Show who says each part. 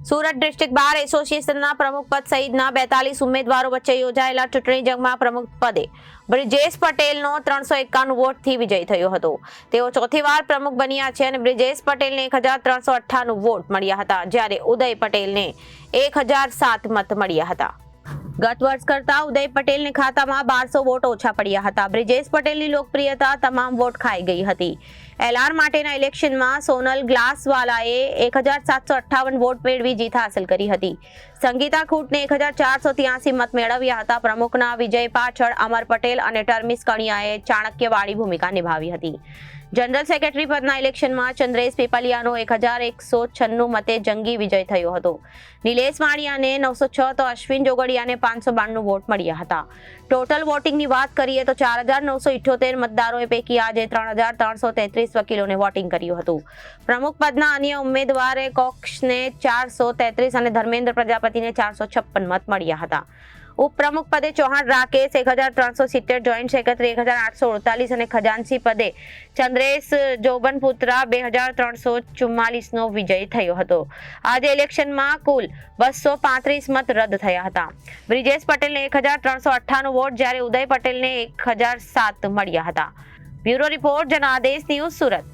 Speaker 1: Surat district બાર એસોસિએશનના પ્રમુખ પદ સહિતના 42 ઉમેદવારો વચ્ચે યોજાયેલા ચૂંટણી જંગમાં પ્રમુખ પદે બ્રિજેશ પટેલનો 351 વોટથી વિજય થયો હતો. તેઓ ચોથી વાર પ્રમુખ બન્યા છે અને બ્રિજેશ પટેલને 1398 વોટ મળ્યા હતા, જ્યારે ઉદય પટેલને 1007 મત મળ્યા હતા. ગત વર્ષ કરતા ઉદય પટેલને ખાતામાં 1200 વોટ ઓછા પડ્યા હતા. બ્રિજેશ પટેલની લોકપ્રિયતા તમામ વોટ ખાઈ ગઈ હતી. એલઆર માટેના ઇલેક્શનમાં સોનલ ગ્લાસવાલાએ 1758 વોટ મેળવી જીત હાંસલ કરી હતી. સંગીતા ખૂટને 1483 મત મેળવ્યા હતા. પ્રમુખના વિજય પાછળ અમર પટેલ અને ટર્મિસ કણિયાએ ચાણક્યવાળી ભૂમિકા નિભાવી હતી. જનરલ સેક્રેટરી પદના ઇલેક્શનમાં ચંદ્રેશ પીપલિયાનો 1196 મતે જંગી વિજય થયો હતો. નિલેશ માળિયાને 906 તો અશ્વિન જોગડિયાને 592 વોટ મળ્યા હતા. ટોટલ વોટિંગની વાત કરીએ તો 4978 મતદારોએ પૈકી આજે 3333 વકીલોને વોટિંગ કર્યું હતું. પ્રમુખ પદના અન્ય ઉમેદવારે કોક્ષને 433 અને ધર્મેન્દ્ર પ્રજાપતિને 456 મત મળ્યા હતા. ઉપપ્રમુખ પદે ચૌહાણ રાકેશ 1370, જોઈન્ટ સેક્રેટરી 1848 અને ખજાનચી પદે ચંદ્રેશ જોબનપુત્રા 2344 નો વિજય થયો હતો. આજે ઇલેક્શનમાં કુલ 235 મત રદ થયા હતા. બ્રિજેશ પટેલને 1398 વોટ, જ્યારે ઉદય પટેલને 1007 મળ્યા હતા. Bureau report, Janadesh news, Surat.